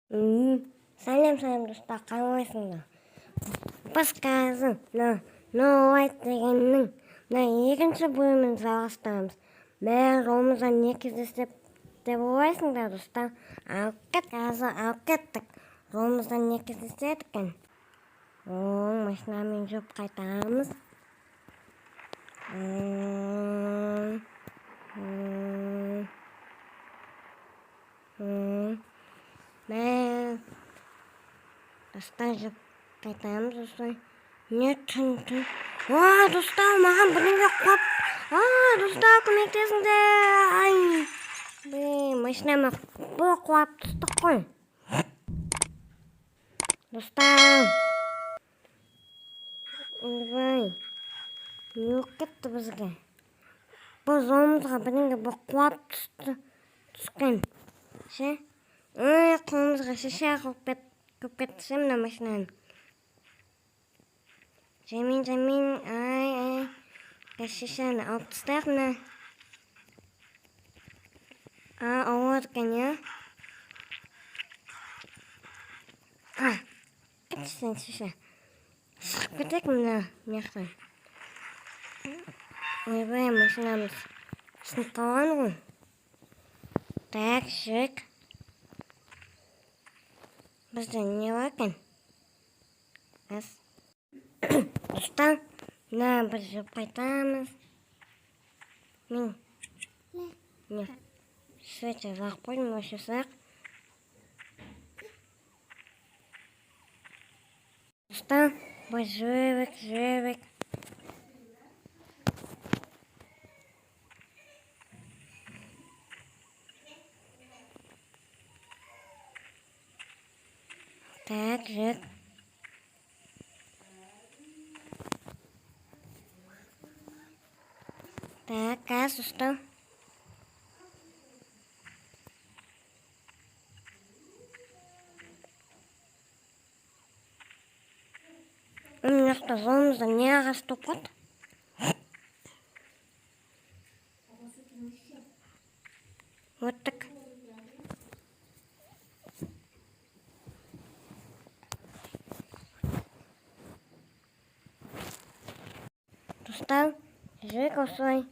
Сәлем достар, қалайсыңдар? Біз қазір No White дегеннің екінші бөлімін жалғастырамыз. Бәрі жолымыздан не кездесіп деп ойлайсыңдар достар? Алып кеттік. Жолымыздан не кездеседі екен? Машинамен жүріп қайтамыз. Достар жүріп қайтамыз осылай. Не түн. Достар, маған бірдеңе қуып. Достар, көмектесіңдер. Машинама құлап түстік қой. Достар. Не кетті бізге? Бұл жолымызға бірдеңе құлап түскен. Қолымызға шеше қылып кетті мына машинаның. Жамин, шешені алып тастайық мына. Ауыр екен, кетшісен шеше. Шығып кетейік мына мияқтан. Ойбай, машинамыз сынып қалған ғой. Так, жүрек. Бізде не бар екен? Достар, біз жүріп қайтамыз. Свеча жағып қойдым, осы сақ. Достар, біз жүріп. Так, жүріп. Так, газ ұстау. Мынақты жолымызда не ағаш топ қойды? Өттік. Достар, жүрек осылай.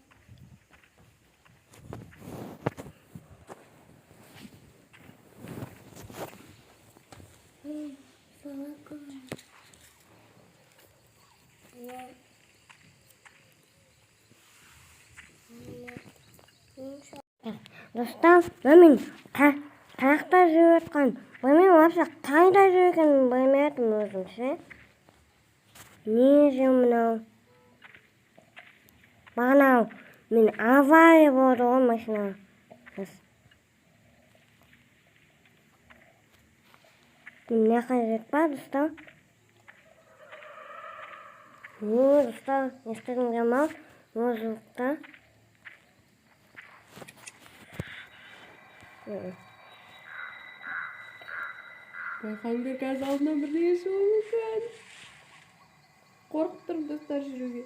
Достар, мен қаяқта жүріп жатқан. Мен вообще қайда жүргенін білмедім өзім, ше? Не жем мынау? Бағанау, мен авария болды ғой машина. Не қажет па, достар? Достар, естігіңдер ма? Музыкта. Байқаңдар, қазір алдынан бірдеңе шығуы мүмкін. Қорқып тұрмын достар жүруге.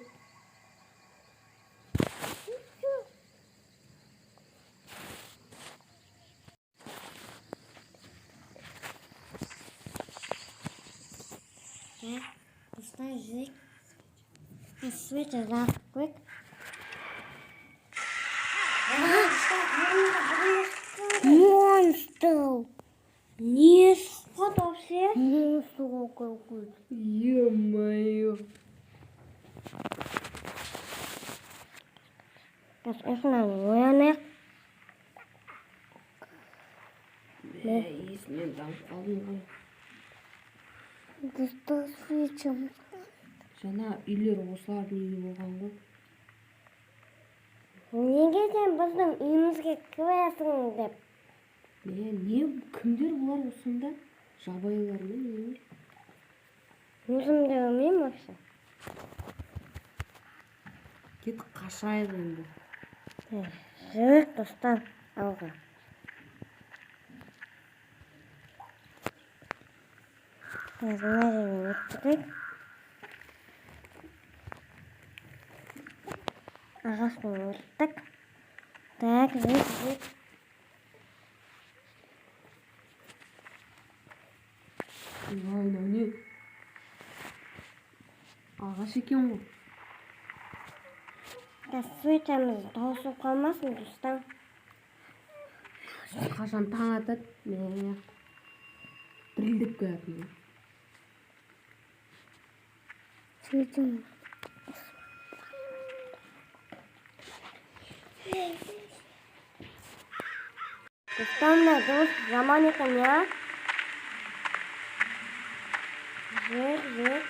Достар, жүрек. Свеча жағып қойдық. Монстр! Не сқады вообще? Монстр какой. Ё-моё. Осынан оянайық. Есімнен дамып қалдым ғой. Достар, свечамыз. Жаңа үйлер осылардың үйі болған ғой. Неге сен біздің үйімізге кіресің деп? Не кімдер бұлар осында? Жабайылар ма не? Өзім де білмеймін вообще. Кет қашайық енді. Жүрек достар, алға. Мына жерден өттік. Ағаштан өттік. Так, жүрек. Айна не? Ағаш екен ғой. Су ішеміз, таусылып қалмасын, достан. Қашан таң атады, мен дірілдеп келатырмын. Су ішеміз. Достан, мына дос жаман екен, я? Жүр.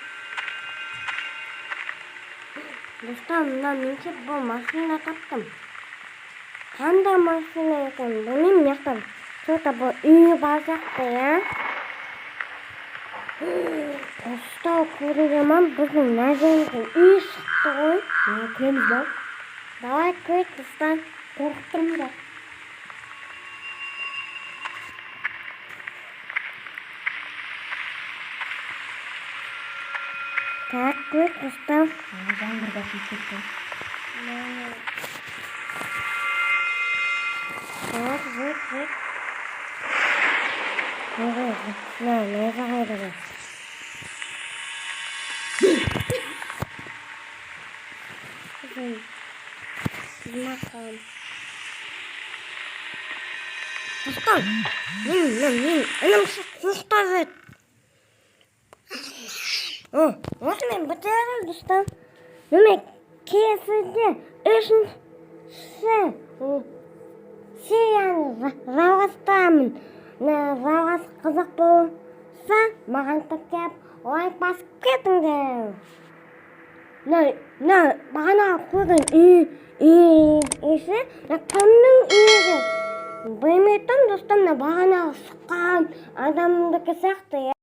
Достан, мына менше бұл машина таптым. Қандай машина екен, білмеймін, яқтан. Что-то бұл үйі бар сияқты, я? Достан, көругемін, біздің нәземіздің үйі шықты ғой. Кіреміз ба? Давай көрейік, достан. Қорқып тұрмын да. Так, көрейік, достан. Жаңбырда кетті. Так, жүр. Не жағайды ғой. Мақам. Достан, мен, інім шықта жүр. Осымен бітіріп, достан. Мен келесіде үшінші серияны жалғастырамын. Жалғас қызық болса, маған тіркеп, лайк басып кетіңдер. Бағана көрген үйісі, кімнің үйісі? Білмейтін, достан, бағана шыққан адамдікі сияқты.